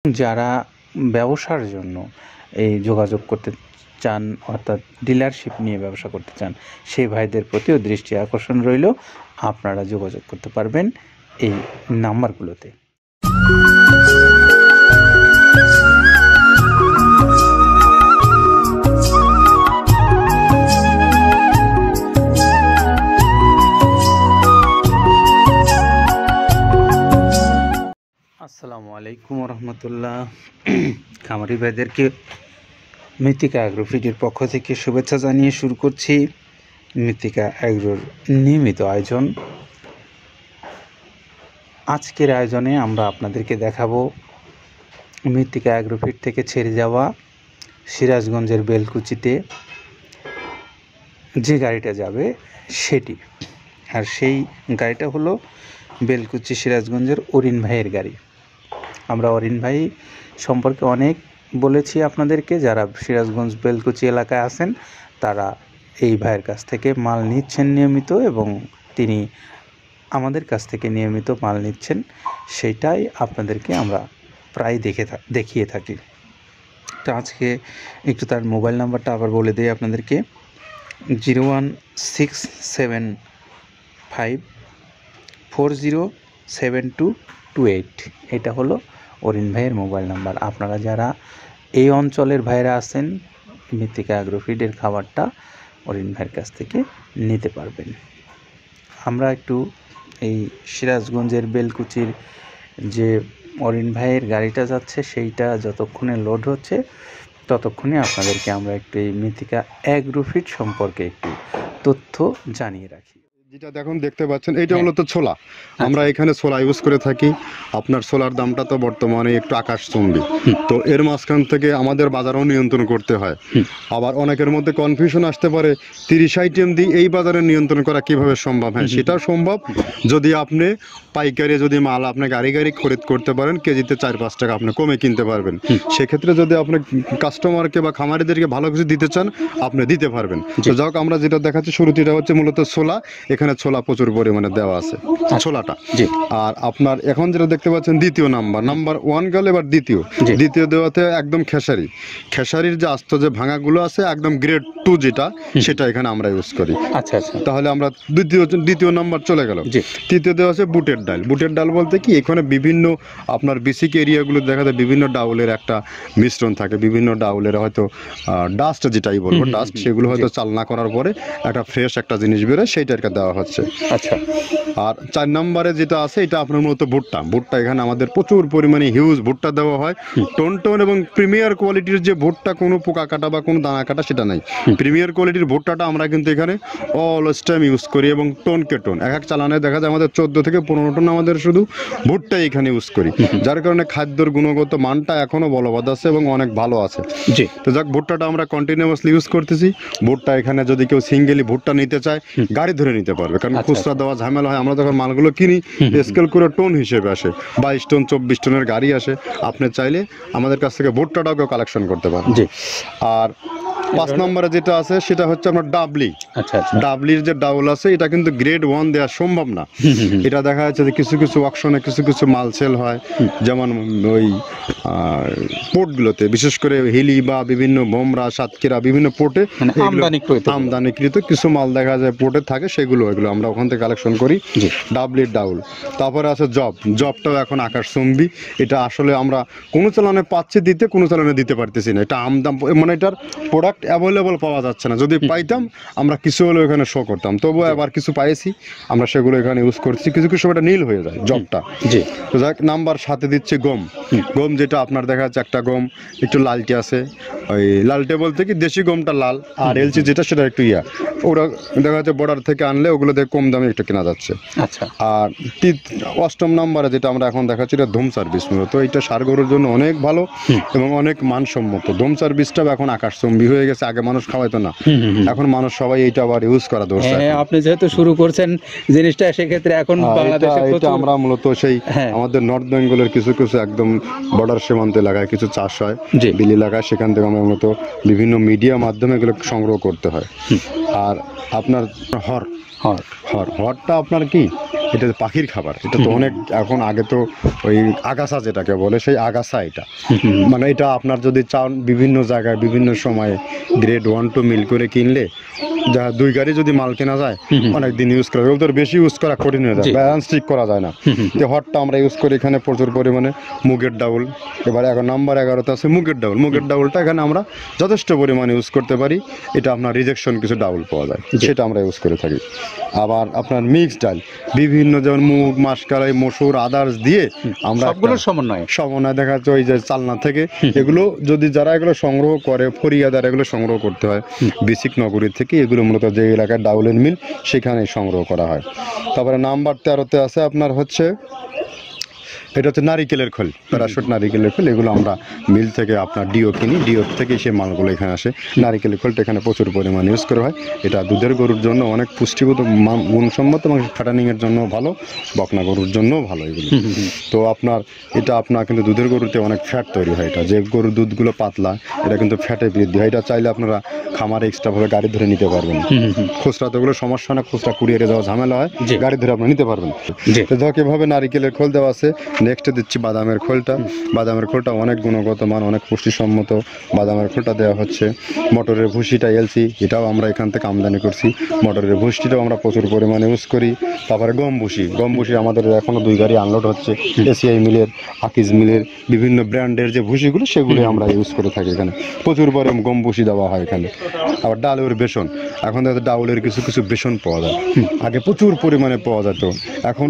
যারা ব্যবসার জন্য এই যোগাযোগ করতে চান, অর্থাৎ ডিলারশিপ নিয়ে ব্যবসা করতে চান, সেই ভাইদের প্রতিও দৃষ্টি আকর্ষণ রইল, আপনারা যোগাযোগ করতে পারবেন এই নাম্বারগুলোতে। আসসালামু আলাইকুম রহমতুল্লাহ। খামারি ভাইদেরকে মৃত্তিকা অ্যাগ্রোফিডের পক্ষ থেকে শুভেচ্ছা জানিয়ে শুরু করছি মৃত্তিকা অ্যাগ্রোর নিয়মিত আয়োজন। আজকের আয়োজনে আমরা আপনাদেরকে দেখাবো মৃত্তিকা অ্যাগ্রোফিড থেকে ছেড়ে যাওয়া সিরাজগঞ্জের বেলকুচিতে যে গাড়িটা যাবে সেটি, আর সেই গাড়িটা হলো বেলকুচি সিরাজগঞ্জের অরিন ভাইয়ের গাড়ি। আমরা অরিন ভাই সম্পর্কে অনেক বলেছি আপনাদেরকে, যারা সিরাজগঞ্জ বেলকুচি এলাকায় আছেন তারা এই ভাইয়ের কাছ থেকে মাল নিচ্ছেন নিয়মিত, এবং তিনি আমাদের কাছ থেকে নিয়মিত মাল নিচ্ছেন, সেইটাই আপনাদেরকে আমরা প্রায় দেখিয়ে থাকি। তো আজকে একটু তার মোবাইল নাম্বারটা আবার বলে দিই আপনাদেরকে, 01675407228। এটা হলো অরিন ভাইয়ের মোবাইল নাম্বার। আপনারা যারা এই অঞ্চলের ভাইরা আছেন, মৃত্তিকা অ্যাগ্রোফিডের খাবারটা অরিন ভাইয়ের কাছ থেকে নিতে পারবেন। আমরা একটু এই সিরাজগঞ্জের বেলকুচির যে অরিন ভাইয়ের গাড়িটা যাচ্ছে সেইটা যতক্ষণে লোড হচ্ছে ততক্ষণে আপনাদেরকে আমরা একটু এই মৃত্তিকা অ্যাগ্রোফিড সম্পর্কে একটু তথ্য জানিয়ে রাখি। যেটা দেখতে পাচ্ছেন এইটা মূলত ছোলা। আমরা এখানে ছোলা ইউজ করে থাকি। আপনার ছোলার দামটা তো বর্তমানে একটু আকাশচুম্বী, তো এর মাঝখান থেকে আমাদের বাজারও নিয়ন্ত্রণ করতে হয়। আবার অনেকের মধ্যে কনফিউশন আসতে পারে 30 আইটেম দিয়ে এই বাজারে নিয়ন্ত্রণ করা কিভাবে সম্ভব। হ্যাঁ, সেটাও সম্ভব যদি আপনি পাইকারি যদি মাল আপনি গাড়ি খরিদ করতে পারেন, কেজিতে 4-5 টাকা আপনি কমে কিনতে পারবেন। সেক্ষেত্রে যদি আপনি কাস্টমারকে বা খামারিদেরকে ভালো কিছু দিতে চান আপনি দিতে পারবেন। তো যাক, আমরা যেটা দেখাচ্ছি শুরুতে, এটা হচ্ছে মূলত ছোলা। এখানে ছোলা প্রচুর পরিমাণে দেওয়া আছে ছোলাটা। আর আপনার এখন যেটা দেখতে পাচ্ছেন দ্বিতীয় নাম্বার 1 গেল, এবার দ্বিতীয় দেওয়াতে একদম খেসারির যে আস্ত যে ভাঙাগুলো আছে একদম গ্রেড 2 যেটা, সেটা এখানে আমরা ইউজ করি। আচ্ছা, তাহলে আমরা দ্বিতীয় নাম্বার চলে গেল। তৃতীয় দেওয়া আছে বুটের ডাল বলতে কি, এখানে বিভিন্ন আপনার বেসিক এরিয়াগুলো দেখা যায় বিভিন্ন ডাউলের একটা মিশ্রণ থাকে, বিভিন্ন ডাউলের হয়তো ডাস্ট যেটাই বলবো ডাস্ট, সেগুলো হয়তো চালনা করার পরে একটা ফ্রেশ একটা জিনিস বেরোয়, সেইটাকে দেওয়া হচ্ছে। আচ্ছা, আর 4 নম্বরে যেটা আছে এটা আপনার মূলত ভুট্টা। এখানে আমাদের প্রচুর পরিমাণে হিউজ ভুট্টা দেওয়া হয়, টোন এবং প্রিমিয়ার কোয়ালিটির যে ভুট্টা, কোনো পোকা কাটা বা কোনো দানা কাটা সেটা নাই। প্রিমিয়ার কোয়ালিটির ভুট্টাটা আমরা কিন্তু এখানে অলওয়েজ টাইম ইউজ করি, এবং টোনকে টোন এক চালানে দেখা যায় আমাদের 14 থেকে 15 টন আমাদের শুধু ভুট্টাই এখানে ইউজ করি, যার কারণে খাদ্যর গুণগত মানটা এখনো বলবৎ আছে এবং অনেক ভালো আছে। তো যাক, ভুট্টাটা আমরা কন্টিনিউয়াসলি ইউজ করতেছি। ভুট্টা এখানে যদি কেউ সিঙ্গেলি ভুট্টা নিতে চায় গাড়ি ধরে নিতে পারবে, কারণ খুচরা দেওয়া ঝামেলা হয়। আমরা যখন মালগুলো কিনি স্কেল করে টোন হিসেবে আসে, 22 টন 24 টনের গাড়ি আসে। আপনি চাইলে আমাদের কাছ থেকে ভুট্টাটাও কেউ কালেকশন করতে পারেন। আর 5 নম্বরে যেটা আছে সেটা হচ্ছে আপনার ডাবলির যে ডাউল আছে, এটা কিন্তু গ্রেড 1 দেওয়া সম্ভব না। এটা দেখা যাচ্ছে যে কিছু অকশনে কিছু মাল সেল হয়, যেমন ওই পোর্টগুলোতে, বিশেষ করে হিলি বা বিভিন্ন বোমরা, সাতক্ষীরা বিভিন্ন পোর্টে আমদানিকৃত কিছু মাল দেখা যায় পোর্টে থাকে, এগুলো আমরা ওখান থেকে কালেকশন করি। ডাবলির ডাউল। তারপরে আছে জবটাও এখন আকাশচুম্বী। এটা আসলে আমরা কোনো চালানে পাচ্ছি দিতে, কোনো চালানে দিতে পারতেছি না। এটা আমদাম, মানে এটার প্রোডাক্ট অ্যাভেলেবল পাওয়া যাচ্ছে না। যদি পাইতাম আমরা কিছু হলেও এখানে শো করতাম, তবুও আবার কিছু পাইছি আমরা, সেগুলো এখানে ইউজ করছি। কিছু সময় নীল হয়ে যায় জবটা। তো যাক, নাম্বার 7 দিচ্ছে গম, যেটা আপনার দেখা যাচ্ছে একটা গম একটু লালটে আছে। ওই লালটে বলতে কি দেশি গমটা লাল, আর এলচি যেটা সেটা একটু ওরা দেখা যাচ্ছে বর্ডার থেকে আনলে ওগুলো দিয়ে কম দামে একটু কেনা যাচ্ছে। আচ্ছা, আর 8 নম্বরে যেটা আমরা এখন দেখাচ্ছি এটা ধুম সার্ভিস। মূলত এটা সার গরুর জন্য অনেক ভালো এবং অনেক মানসম্মত। ধুম সার্ভিসটাও এখন আকাশচুম্বী হয়ে গেছে। আগে মানুষ খাওয়াইতো না, এখন মানুষ সবাই এইটা আবার ইউজ করা দরকার। আপনি যেহেতু শুরু করছেন জিনিসটা, সেক্ষেত্রে এখন বাংলাদেশে আমরা মূলত সেই আমাদের নর্থ বেঙ্গলের কিছু একদম বর্ডার সীমান্ত এলাকায় কিছু চাষ হয়, বিল এলাকায়, সেখান থেকে আমরা মূলত বিভিন্ন মিডিয়া মাধ্যমে এগুলো সংগ্রহ করতে হয়। আর আপনার হরটা আপনার কি এটা তো পাখির খাবার, এটা তো অনেক এখন, আগে তো ওই আগাছা যেটাকে বলে সেই আগাছা এটা, মানে এটা আপনার যদি চান বিভিন্ন জায়গায় বিভিন্ন সময়ে গ্রেড 1-2 মিল করে কিনলে যা 2 গাড়ি যদি মাল কেনা যায় অনেক দিন ইউজ করা যায়। ওদের বেশি ইউজ করা কঠিন হয়ে যায়, জি। ব্যালেন্স ঠিক করা যায় না। তো হটটা আমরা ইউজ করি এখানে প্রচুর পরিমাণে মুগের ডাউল। এবার এখন নাম্বার 11তে আছে মুগের ডাউল। মুগের ডাউলটা এখানে আমরা যথেষ্ট পরিমাণে ইউজ করতে পারি। এটা আপনার রিজেকশন কিছু ডাউল পাওয়া যায়, জি। সেটা আমরা ইউজ করে থাকি। আবার আপনার মিক্স ডাল বিভিন্ন, যেমন মুগ, মাসকলাই, মসুর, আদার্স দিয়ে আমরা সবগুলোর সমন্বয়। সমন্বয় দেখা যাচ্ছে ওই যে চালনা থেকে এগুলো যদি যারা এগুলো সংগ্রহ করে, ফরিয়াদার এগুলো সংগ্রহ করতে হয় বিসিক নগরী থেকে। এগুলো মূলত যে এলাকায় ডাউলের মিল সেখানে সংগ্রহ করা হয়। তারপরে নাম্বার 13তে আছে আপনার হচ্ছে, এটা হচ্ছে নারিকেলের খোল, প্যারাশুট নারিকেলের খোল। এগুলো আমরা মিল থেকে আপনার ডিও কিনি, ডিও থেকে সেই মালগুলো এখানে আসে। নারিকেলের খোলটা এখানে প্রচুর পরিমাণে ইউজ করা হয়। এটা দুধের গরুর জন্য অনেক পুষ্টিগত গুণসম্মত এবং ফ্যাটানিংয়ের জন্য ভালো, বকনা গরুর জন্যও ভালো এগুলো। তো আপনার এটা আপনার কিন্তু দুধের গরুতে অনেক ফ্যাট তৈরি হয়। এটা যে গরুর দুধগুলো পাতলা, এটা কিন্তু ফ্যাটে বৃদ্ধি হয়। এটা চাইলে আপনারা খামারে এক্সট্রাভাবে গাড়ি ধরে নিতে পারবেন। খুচরা তো ওগুলো সমস্যা না, খুচরা কুরিয়ারে যাওয়া ঝামেলা হয়, জি। গাড়ি ধরে আপনারা নিতে পারবেন। জি। তো ধর এভাবে নারিকেলের খোল দেওয়া আছে। নেক্সটে দিচ্ছি বাদামের খোলটা। বাদামের খোলটা অনেক গুণগত মান, অনেক পুষ্টিসম্মত। বাদামের খোলটা দেওয়া হচ্ছে। মটরের ভুসিটা এলসি, এটাও আমরা এখান থেকে আমদানি করছি। মটরের ভুসিটাও আমরা প্রচুর পরিমাণে ইউজ করি। তারপরে গম ভুসি, গম ভুসি আমাদের এখনও 2 গাড়ি আনলোড হচ্ছে। এসিআই মিলের, আকিজ মিলের বিভিন্ন ব্র্যান্ডের যে ভুসিগুলো সেগুলো আমরা ইউজ করে থাকি এখানে। প্রচুর পরিমাণে গম ভুসি দেওয়া হয় এখানে। আবার ডালের বেসন, এখন দেখা ডাউলের কিছু কিছু বেসন পাওয়া যায়, আগে প্রচুর পরিমাণে পাওয়া যেত। এখন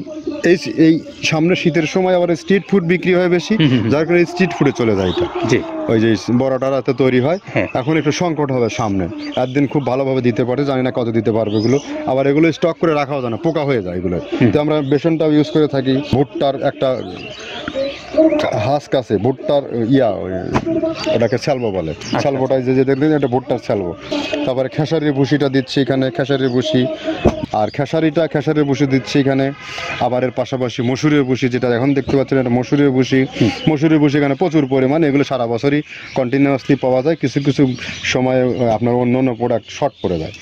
এই সামনে শীতের সময় আবার স্ট্রিট ফুড বিক্রি হয় বেশি, যার কারণে স্ট্রিট ফুডে চলে যায় এটা। জি। ওই যে বড়টা রাতে তৈরি হয়, হ্যাঁ। এখন একটু সংকট হবে সামনে। একদিন খুব ভালোভাবে দিতে পারে, জানি না কত দিতে পারবে এগুলো। আবার এগুলো স্টক করে রাখাও যায় না, পোকা হয়ে যায় এগুলো। তো আমরা বেসনটাও ইউজ করে থাকি। ভুট্টার একটা হাস্ক আছে, ভুট্টার ওটাকে স্যালবো বলে। স্যালবোটাই যে দেখবেন এটা ভুট্টার স্যালবো। তারপরে খেসারির ভুসিটা দিচ্ছি এখানে, খেসারির ভুসি। আর খেসারির ভুসি দিচ্ছি এখানে। আবার এর পাশাপাশি মসুরের ভুসি, যেটা এখন দেখতে পাচ্ছেন এটা মসুরের ভুসি। মসুরের ভুসি এখানে প্রচুর পরিমাণে, এগুলো সারা বছরই কন্টিনিউয়াসলি পাওয়া যায়। কিছু কিছু সময়ে আপনার অন্য অন্য প্রোডাক্ট শর্ট পড়ে যায়।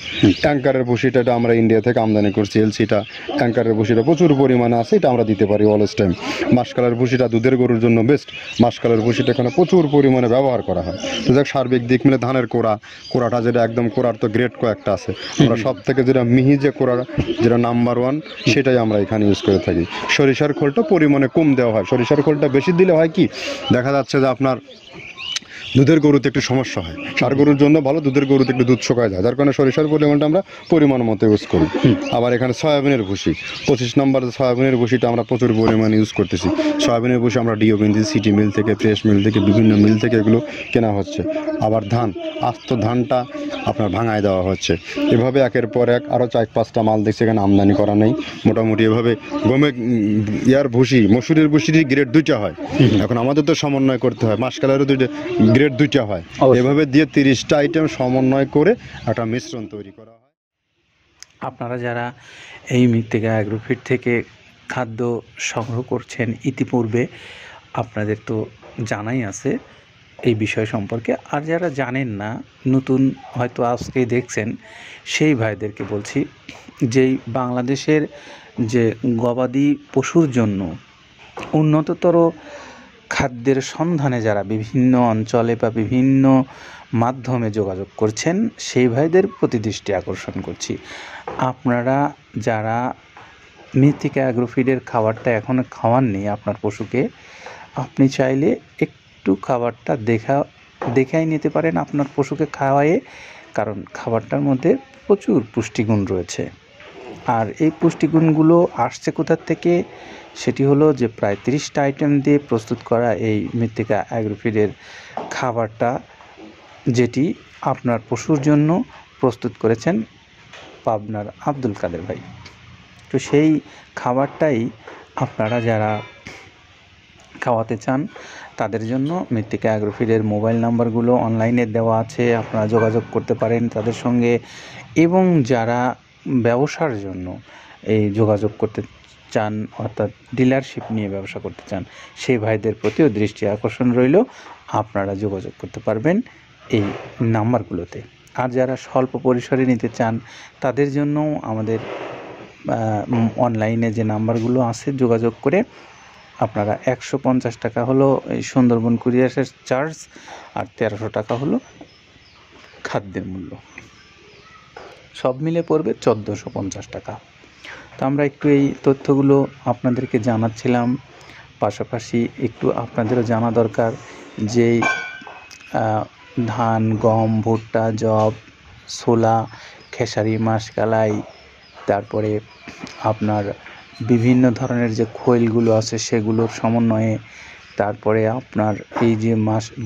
ট্যাঙ্কারের ভুসিটা এটা আমরা ইন্ডিয়া থেকে আমদানি করছি, এলসিটা। ট্যাঙ্কারের ভুসিটা প্রচুর পরিমাণে আছে, এটা আমরা দিতে পারি অলওয়েজ টাইম। মাসকালের ভুসিটা দুধের গরুর জন্য বেস্ট। মাসকালের ভুসিটা এখানে প্রচুর পরিমাণে ব্যবহার করা হয়। তো যাক, সার্বিক দিক মিলে ধানের কোড়াটা যেটা একদম, কোড়ার তো গ্রেড কয়েকটা আছে। আমরা সব থেকে যেটা মিহি যে কোড়া, যেটা নাম্বার 1, সেটাই আমরা এখানে ইউজ করে থাকি। সরিষার খোলটা পরিমাণে কম দেওয়া হয়। সরিষার খোলটা বেশি দিলে হয় কি, দেখা যাচ্ছে যে আপনার দুধের গরুতে একটু সমস্যা হয়। ষাঁড় গরুর জন্য ভালো, দুধের গরুতে একটু দুধ শুকায় যায়, যার কারণে সরিষার পরিমাণটা আমরা পরিমাণ মতো ইউজ করি। আবার এখানে সয়াবিনের ভুসি, 25 নম্বর সয়াবিনের ভুসিটা আমরা প্রচুর পরিমাণে ইউজ করতেছি। সয়াবিনের ভুসি আমরা ডিও কিনছি সিটি মিল থেকে, ফ্রেশ মিল থেকে, বিভিন্ন মিল থেকে এগুলো কেনা হচ্ছে। আবার ধান, আস্ত ধানটা আপনার ভাঙায় দেওয়া হচ্ছে। এভাবে একের পর এক আরও 4-5টা মাল দেখছি এখানে আমদানি করা নেই। মোটামুটি এভাবে গমে ভুসি, মসুরের ভুসির গ্রেড 2টা হয়। এখন আমাদের তো সমন্বয় করতে হয়, মাসকালেরও গ্রেড 2টা হয়। এভাবে দিয়ে 30টা আইটেম সমন্বয় করে একটা মিশ্রণ তৈরি করা হয়। আপনারা যারা এই মৃত্তিকা অ্যাগ্রোফিট থেকে খাদ্য সংগ্রহ করছেন, ইতিপূর্বে আপনাদের তো জানাই আছে এই বিষয় সম্পর্কে। আর যারা জানেন না, নতুন হয়তো আজকেই দেখছেন, সেই ভাইদেরকে বলছি, যেই বাংলাদেশের যে গবাদি পশুর জন্য উন্নততর খাদ্যের সন্ধানে যারা বিভিন্ন অঞ্চলে বা বিভিন্ন মাধ্যমে যোগাযোগ করছেন, সেই ভাইদের প্রতি দৃষ্টি আকর্ষণ করছি। আপনারা যারা মৃত্তিকা অ্যাগ্রোফিডের খাবারটা এখনও খাওয়াননি আপনার পশুকে, আপনি চাইলে একটু খাবারটা দেখাই নিতে পারেন আপনার পশুকে খাওয়ায়ে, কারণ খাবারটার মধ্যে প্রচুর পুষ্টিগুণ রয়েছে। আর এই পুষ্টিগুণগুলো আসছে কোথার থেকে, সেটি হলো যে প্রায় 30টা আইটেম দিয়ে প্রস্তুত করা এই মৃত্তিকা অ্যাগ্রোফিডের খাবারটা, যেটি আপনার পশুর জন্য প্রস্তুত করেছেন পাবনার আব্দুল কাদের ভাই। তো সেই খাবারটাই আপনারা যারা খাওয়াতে চান তাদের জন্য মৃত্তিকা অ্যাগ্রোফিডের মোবাইল নাম্বারগুলো অনলাইনে দেওয়া আছে, আপনারা যোগাযোগ করতে পারেন তাদের সঙ্গে। এবং যারা ব্যবসার জন্য এই যোগাযোগ করতে চান, অর্থাৎ ডিলারশিপ নিয়ে ব্যবসা করতে চান, সেই ভাইদের প্রতিও দৃষ্টি আকর্ষণ রইল, আপনারা যোগাযোগ করতে পারবেন এই নাম্বারগুলোতে। আর যারা স্বল্প পরিসরে নিতে চান তাদের জন্যও আমাদের অনলাইনে যে নাম্বারগুলো আছে যোগাযোগ করে আপনারা 150 টাকা হলো এই সুন্দরবন কুরিয়ারের চার্জ, আর 1300 টাকা হলো খাদ্যের মূল্য, সব মিলে পড়বে 1450 টাকা। তো আমরা একটু এই তথ্যগুলো আপনাদেরকে জানাচ্ছিলাম, পাশাপাশি একটু আপনাদেরও জানা দরকার যে ধান, গম, ভুট্টা, যব, ছোলা, খেসারি, মাসকলাই, তারপরে আপনার বিভিন্ন ধরনের যে খৈলগুলো আছে সেগুলোর সমন্বয়ে, তারপরে আপনার এই যে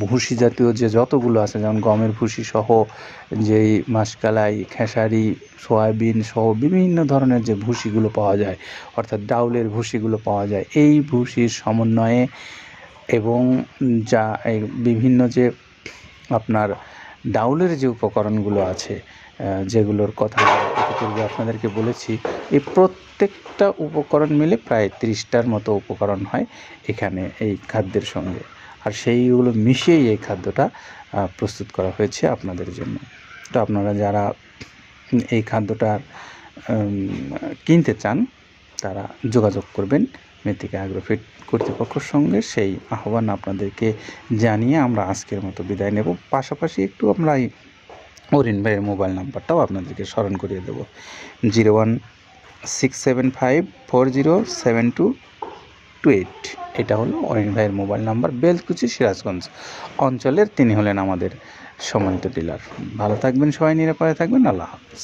ভুসি জাতীয় যে যতগুলো আছে, যেমন গমের ভুসি সহ যেই মাসকলাই, খেসারি, সয়াবিন সহ বিভিন্ন ধরনের যে ভুসিগুলো পাওয়া যায়, অর্থাৎ ডাউলের ভুসিগুলো পাওয়া যায়, এই ভুসির সমন্বয়ে এবং যা এই বিভিন্ন যে আপনার ডাউলের যে উপকরণগুলো আছে, যেগুলোর কথা ইতিপূর্বে আপনাদেরকে বলেছি, এই প্রত্যেকটা উপকরণ মিলে প্রায় 30টার মতো উপকরণ হয় এখানে এই খাদ্যের সঙ্গে, আর সেইগুলো মিশিয়েই এই খাদ্যটা প্রস্তুত করা হয়েছে আপনাদের জন্য। তো আপনারা যারা এই খাদ্যটা কিনতে চান তারা যোগাযোগ করবেন মৃত্তিকা অ্যাগ্রোফিট কর্তৃপক্ষের সঙ্গে। সেই আহ্বান আপনাদেরকে জানিয়ে আমরা আজকের মতো বিদায় নেব। পাশাপাশি একটু আমরা এই অরিন ভাইয়ের মোবাইল নাম্বারটাও আপনাদেরকে স্মরণ করিয়ে দেব, 01675407228। এটা হলো অরিন ভাইয়ের মোবাইল নাম্বার, বেলকুচি, সিরাজগঞ্জ অঞ্চলের তিনি হলেন আমাদের সম্মানিত ডিলার। ভালো থাকবেন সবাই, নিরাপদে থাকবেন। আল্লাহ হাফেজ।